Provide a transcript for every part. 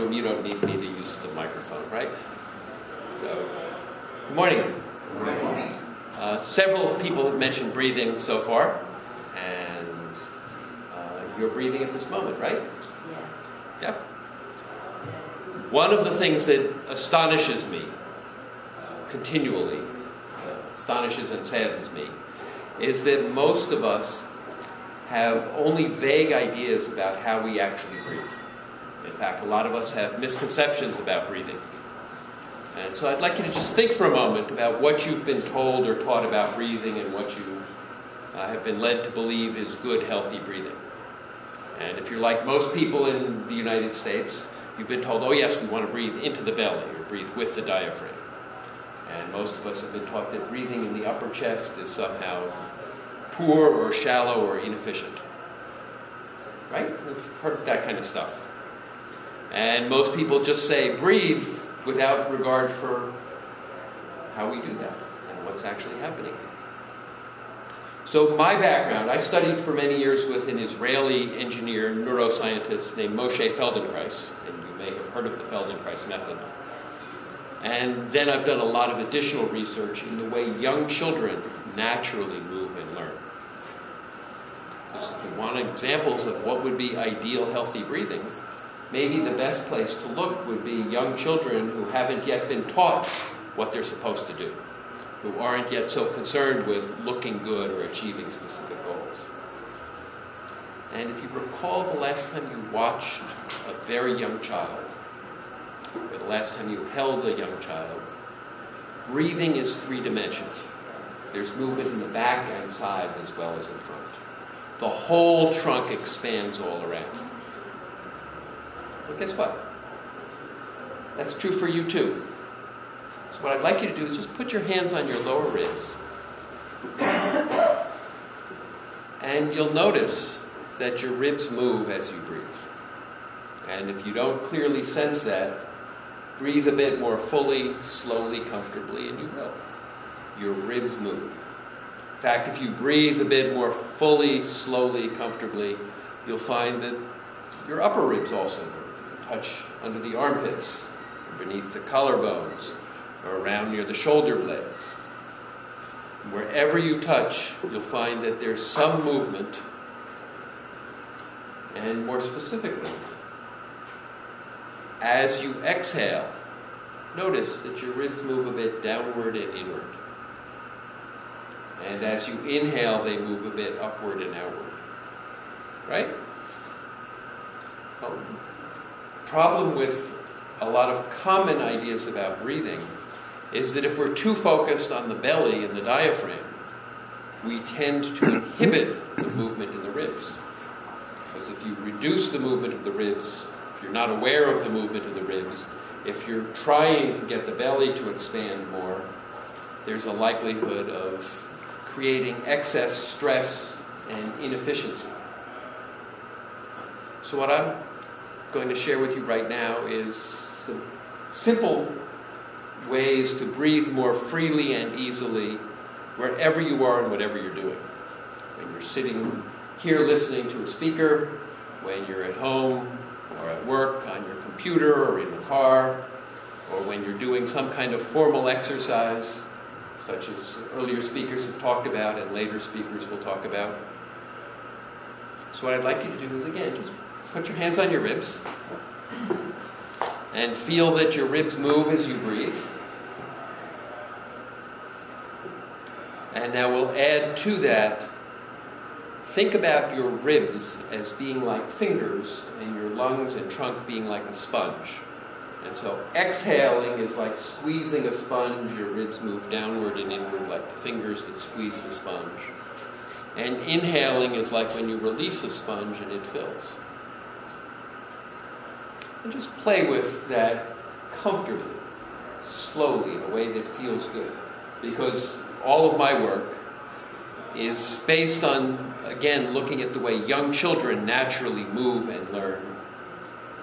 room, you don't need me to use the microphone, right? So, good morning. Good morning. Several people have mentioned breathing so far, and you're breathing at this moment, right? Yes. Yep. One of the things that astonishes me continually, astonishes and saddens me, is that most of us have only vague ideas about how we actually breathe. In fact, a lot of us have misconceptions about breathing. And so I'd like you to just think for a moment about what you've been told or taught about breathing and what you have been led to believe is good, healthy breathing. And if you're like most people in the United States, you've been told, oh yes, we want to breathe into the belly or breathe with the diaphragm. And most of us have been taught that breathing in the upper chest is somehow poor or shallow or inefficient. Right? We've heard that kind of stuff. And most people just say breathe without regard for how we do that and what's actually happening. So my background, I studied for many years with an Israeli engineer, neuroscientist named Moshe Feldenkrais, and you may have heard of the Feldenkrais method. And then I've done a lot of additional research in the way young children naturally move and learn. Because if you want examples of what would be ideal healthy breathing, maybe the best place to look would be young children who haven't yet been taught what they're supposed to do, who aren't yet so concerned with looking good or achieving specific goals. And if you recall the last time you watched a very young child, or the last time you held a young child, breathing is three-dimensional. There's movement in the back and sides as well as in front. The whole trunk expands all around. Well, guess what? That's true for you too. So what I'd like you to do is just put your hands on your lower ribs. And you'll notice that your ribs move as you breathe. And if you don't clearly sense that, breathe a bit more fully, slowly, comfortably, and you will. Your ribs move. In fact, if you breathe a bit more fully, slowly, comfortably, you'll find that your upper ribs also move. You touch under the armpits, or beneath the collarbones, or around near the shoulder blades. And wherever you touch, you'll find that there's some movement, and more specifically, as you exhale, notice that your ribs move a bit downward and inward. And as you inhale, they move a bit upward and outward. Right? Well, problem with a lot of common ideas about breathing is that if we're too focused on the belly and the diaphragm, we tend to inhibit the movement in the ribs. Because if you reduce the movement of the ribs, if you're not aware of the movement of the ribs, if you're trying to get the belly to expand more, there's a likelihood of creating excess stress and inefficiency. So what I'm going to share with you right now is some simple ways to breathe more freely and easily wherever you are and whatever you're doing. When you're sitting here listening to a speaker, when you're at home or at work, on your computer or in the car, or when you're doing some kind of formal exercise, such as earlier speakers have talked about and later speakers will talk about. So what I'd like you to do is, again, just put your hands on your ribs and feel that your ribs move as you breathe. And now we'll add to that, think about your ribs as being like fingers and your lungs and trunk being like a sponge. And so exhaling is like squeezing a sponge. Your ribs move downward and inward like the fingers that squeeze the sponge. And inhaling is like when you release a sponge and it fills. And just play with that comfortably, slowly, in a way that feels good. Because all of my work is based on, again, looking at the way young children naturally move and learn.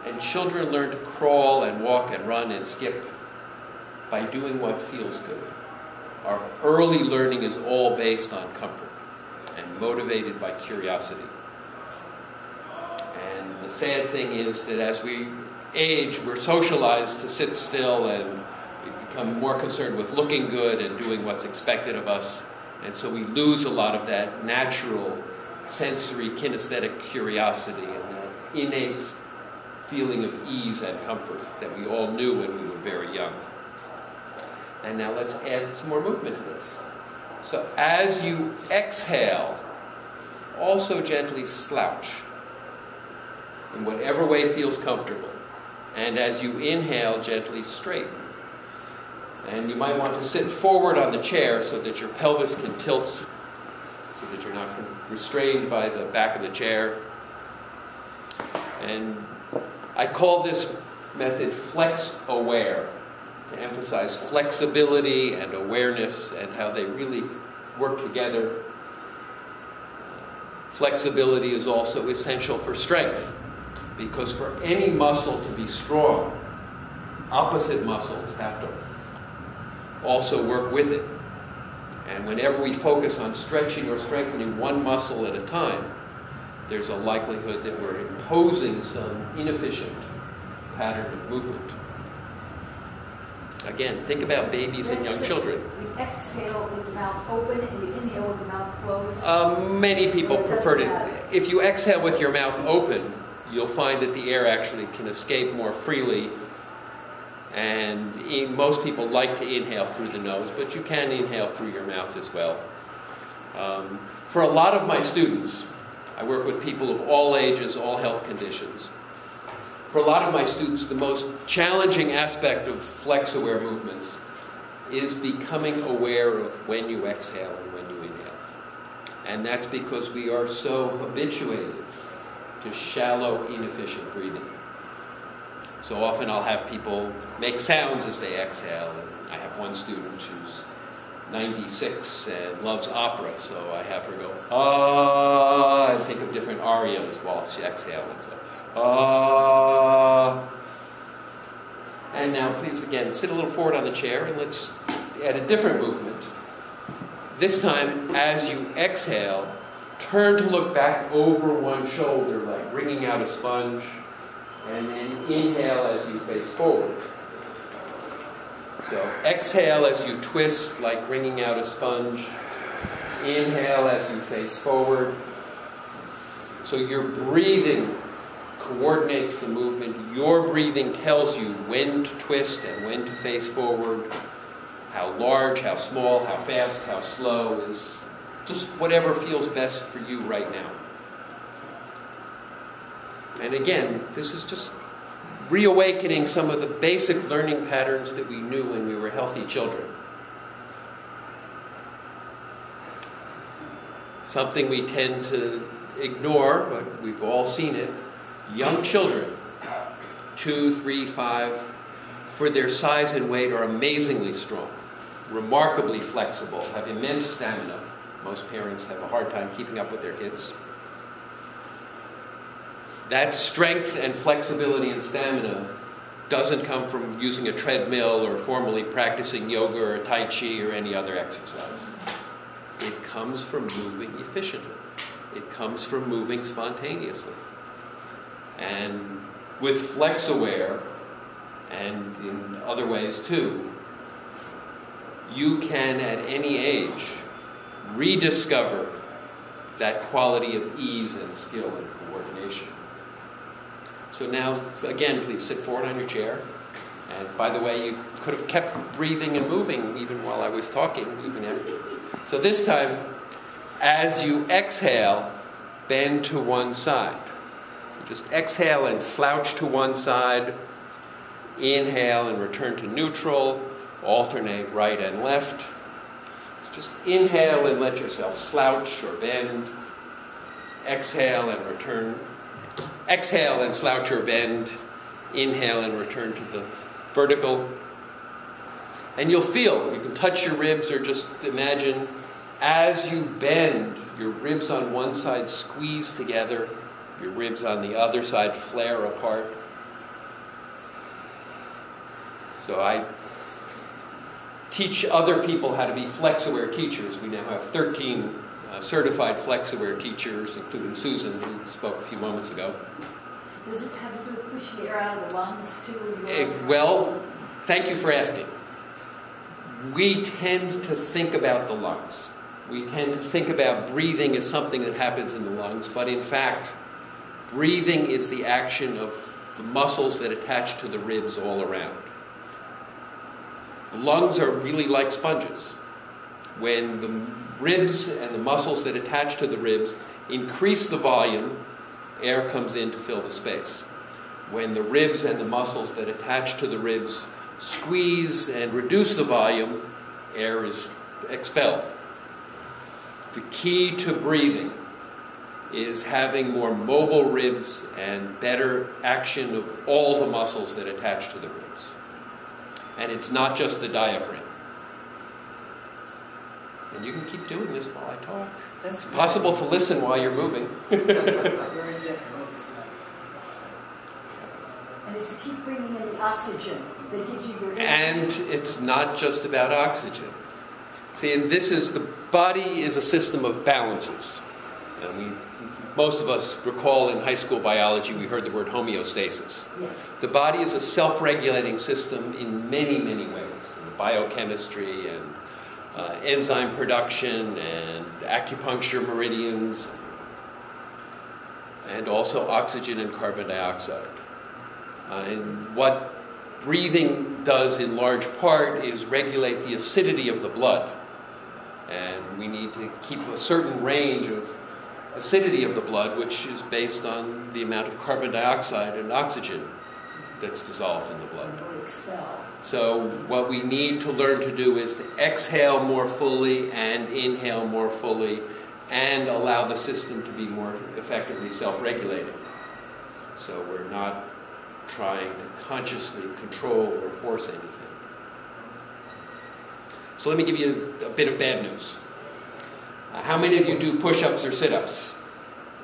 And children learn to crawl and walk and run and skip by doing what feels good. Our early learning is all based on comfort and motivated by curiosity. And the sad thing is that as we age, we're socialized to sit still, and we become more concerned with looking good and doing what's expected of us. And so we lose a lot of that natural sensory kinesthetic curiosity and that innate feeling of ease and comfort that we all knew when we were very young. And now let's add some more movement to this. So as you exhale, also gently slouch in whatever way feels comfortable. And as you inhale, gently straighten. And you might want to sit forward on the chair so that your pelvis can tilt, so that you're not restrained by the back of the chair. And I call this method flex aware, to emphasize flexibility and awareness and how they really work together. Flexibility is also essential for strength, because for any muscle to be strong, opposite muscles have to also work with it. And whenever we focus on stretching or strengthening one muscle at a time, there's a likelihood that we're imposing some inefficient pattern of movement. Again, think about babies and young children. You exhale with the mouth open and you inhale with the mouth closed? Many people prefer to. If you exhale with your mouth open, you'll find that the air actually can escape more freely. And most people like to inhale through the nose, but you can inhale through your mouth as well. For a lot of my students, I work with people of all ages, all health conditions. For a lot of my students, the most challenging aspect of flex-aware movements is becoming aware of when you exhale and when you inhale. And that's because we are so habituated to shallow, inefficient breathing. So often I'll have people make sounds as they exhale. And I have one student who's 96 and loves opera, so I have her go, ah, and think of different arias while she exhaling. So, ah. And now please again, sit a little forward on the chair and let's add a different movement. This time, as you exhale, turn to look back over one shoulder, like wringing out a sponge, and then inhale as you face forward. So exhale as you twist, like wringing out a sponge. Inhale as you face forward. So your breathing coordinates the movement. Your breathing tells you when to twist and when to face forward. How large, how small, how fast, how slow is just whatever feels best for you right now. And again, this is just reawakening some of the basic learning patterns that we knew when we were healthy children. Something we tend to ignore, but we've all seen it. Young children, 2, 3, 5, for their size and weight are amazingly strong, remarkably flexible, have immense stamina. Most parents have a hard time keeping up with their kids. That strength and flexibility and stamina doesn't come from using a treadmill or formally practicing yoga or Tai Chi or any other exercise. It comes from moving efficiently. It comes from moving spontaneously. And with FlexAware, and in other ways too, you can at any age rediscover that quality of ease and skill and coordination. So now, again, please sit forward on your chair. And by the way, you could have kept breathing and moving even while I was talking, even after. So this time, as you exhale, bend to one side. So just exhale and slouch to one side. Inhale and return to neutral. Alternate right and left. So just inhale and let yourself slouch or bend. Exhale and return. Exhale and slouch or bend. Inhale and return to the vertical. And you'll feel, you can touch your ribs or just imagine as you bend, your ribs on one side squeeze together, your ribs on the other side flare apart. So I teach other people how to be FlexAware teachers. We now have 13 certified FlexAware teachers, including Susan, who spoke a few moments ago. Does it have to do with push the air out of the lungs too? Well, thank you for asking. We tend to think about the lungs. We tend to think about breathing as something that happens in the lungs, but in fact, breathing is the action of the muscles that attach to the ribs all around. The lungs are really like sponges. When the ribs and the muscles that attach to the ribs increase the volume, air comes in to fill the space. When the ribs and the muscles that attach to the ribs squeeze and reduce the volume, air is expelled. The key to breathing is having more mobile ribs and better action of all the muscles that attach to the ribs. And it's not just the diaphragm. And you can keep doing this while I talk. It's possible to listen while you're moving. And it's to keep bringing in the oxygen that gives you your energy. And it's not just about oxygen. See, and this is, the body is a system of balances. And most of us recall in high school biology, we heard the word homeostasis. Yes. The body is a self-regulating system in many, many ways. In biochemistry and enzyme production and acupuncture meridians, and also oxygen and carbon dioxide. And what breathing does in large part is regulate the acidity of the blood. And we need to keep a certain range of acidity of the blood, which is based on the amount of carbon dioxide and oxygen that's dissolved in the blood. So what we need to learn to do is to exhale more fully and inhale more fully and allow the system to be more effectively self-regulating. So we're not trying to consciously control or force anything. So let me give you a bit of bad news. How many of you do push-ups or sit-ups?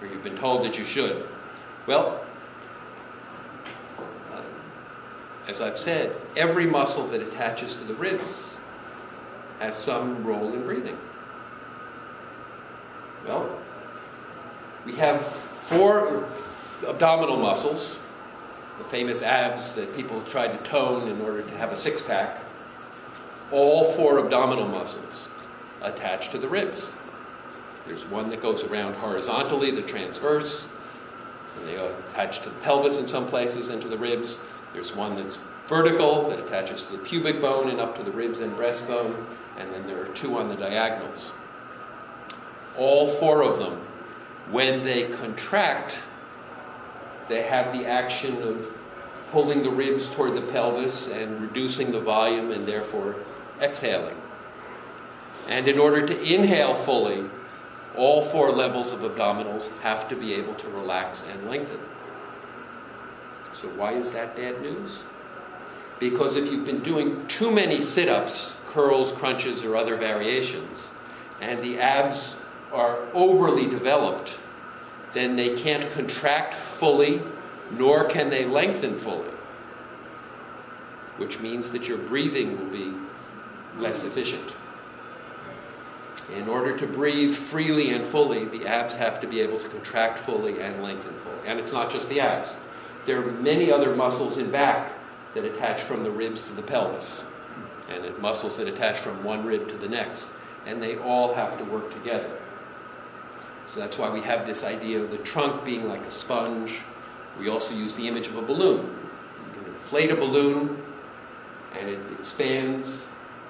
Or you've been told that you should? Well, as I've said, every muscle that attaches to the ribs has some role in breathing. Well, we have 4 abdominal muscles, the famous abs that people try to tone in order to have a six-pack. All 4 abdominal muscles attach to the ribs. There's one that goes around horizontally, the transverse, and they attach to the pelvis in some places and to the ribs. There's one that's vertical that attaches to the pubic bone and up to the ribs and breastbone, and then there are 2 on the diagonals. All 4 of them, when they contract, they have the action of pulling the ribs toward the pelvis and reducing the volume and therefore exhaling. And in order to inhale fully, all 4 levels of abdominals have to be able to relax and lengthen. So why is that bad news? Because if you've been doing too many sit-ups, curls, crunches, or other variations, and the abs are overly developed, then they can't contract fully, nor can they lengthen fully, which means that your breathing will be less efficient. In order to breathe freely and fully, the abs have to be able to contract fully and lengthen fully. And it's not just the abs. There are many other muscles in back that attach from the ribs to the pelvis, and muscles that attach from one rib to the next, and they all have to work together. So that's why we have this idea of the trunk being like a sponge. We also use the image of a balloon. You can inflate a balloon and it expands,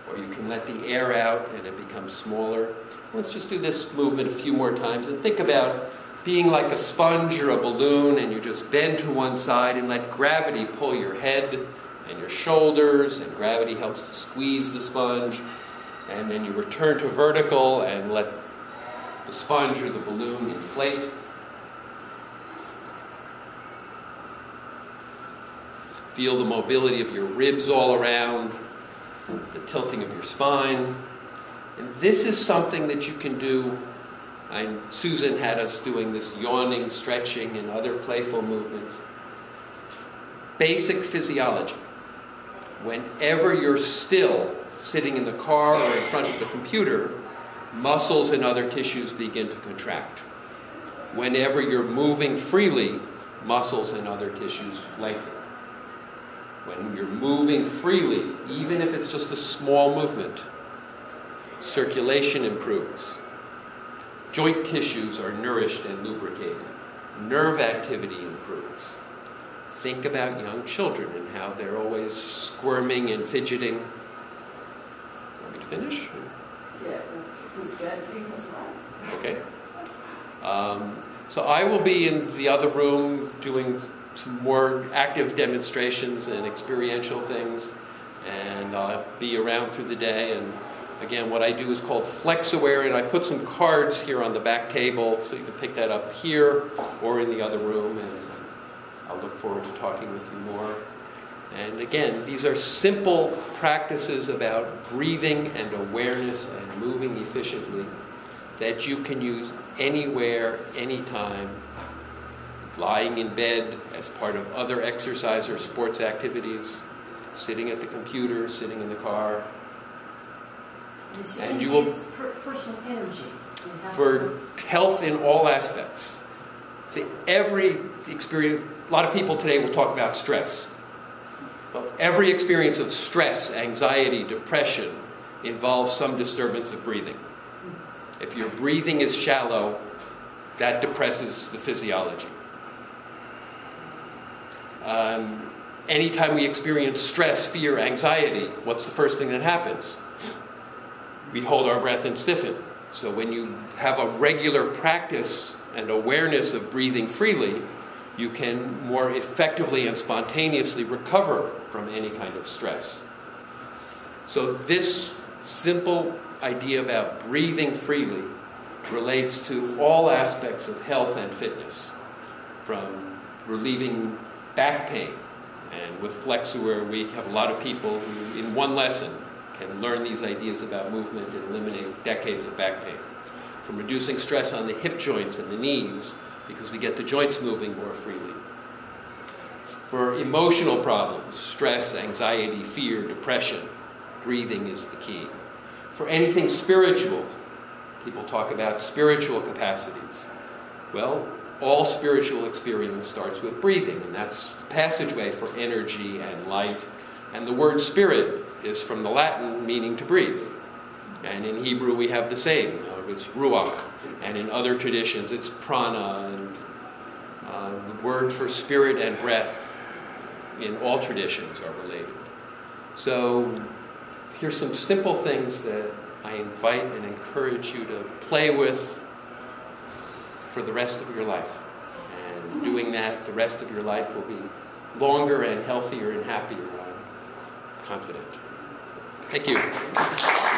or you can let the air out and it becomes smaller. Let's just do this movement a few more times and think about being like a sponge or a balloon, and you just bend to one side and let gravity pull your head and your shoulders, and gravity helps to squeeze the sponge, and then you return to vertical and let the sponge or the balloon inflate. Feel the mobility of your ribs all around, the tilting of your spine. And this is something that you can do. Susan had us doing this yawning, stretching, and other playful movements. Basic physiology. Whenever you're still sitting in the car or in front of the computer, muscles and other tissues begin to contract. Whenever you're moving freely, muscles and other tissues lengthen. When you're moving freely, even if it's just a small movement, circulation improves. Joint tissues are nourished and lubricated. Nerve activity improves. Think about young children and how they're always squirming and fidgeting. Want me to finish? Yeah, who's bad thing was wrong. Okay. So I will be in the other room doing some more active demonstrations and experiential things, and I'll be around through the day. And again, what I do is called FlexAware, and I put some cards here on the back table, so you can pick that up here or in the other room, and I'll look forward to talking with you more. And again, these are simple practices about breathing and awareness and moving efficiently that you can use anywhere, anytime, lying in bed as part of other exercise or sports activities, sitting at the computer, sitting in the car. And you will, personal energy. for health in all aspects. See, every experience, a lot of people today will talk about stress. Well, every experience of stress, anxiety, depression involves some disturbance of breathing. If your breathing is shallow, that depresses the physiology. Anytime we experience stress, fear, anxiety, what's the first thing that happens? We hold our breath and stiffen. So when you have a regular practice and awareness of breathing freely, you can more effectively and spontaneously recover from any kind of stress. So this simple idea about breathing freely relates to all aspects of health and fitness, from relieving back pain. And with FlexAware, we have a lot of people who, in one lesson, can learn these ideas about movement and eliminate decades of back pain. From reducing stress on the hip joints and the knees, because we get the joints moving more freely. For emotional problems, stress, anxiety, fear, depression, breathing is the key. For anything spiritual, people talk about spiritual capacities. Well, all spiritual experience starts with breathing, and that's the passageway for energy and light. And the word spirit is from the Latin meaning to breathe. And in Hebrew we have the same, it's ruach. And in other traditions it's prana, and the word for spirit and breath in all traditions are related. So here's some simple things that I invite and encourage you to play with for the rest of your life. And doing that, the rest of your life will be longer and healthier and happier, I'm confident. Thank you.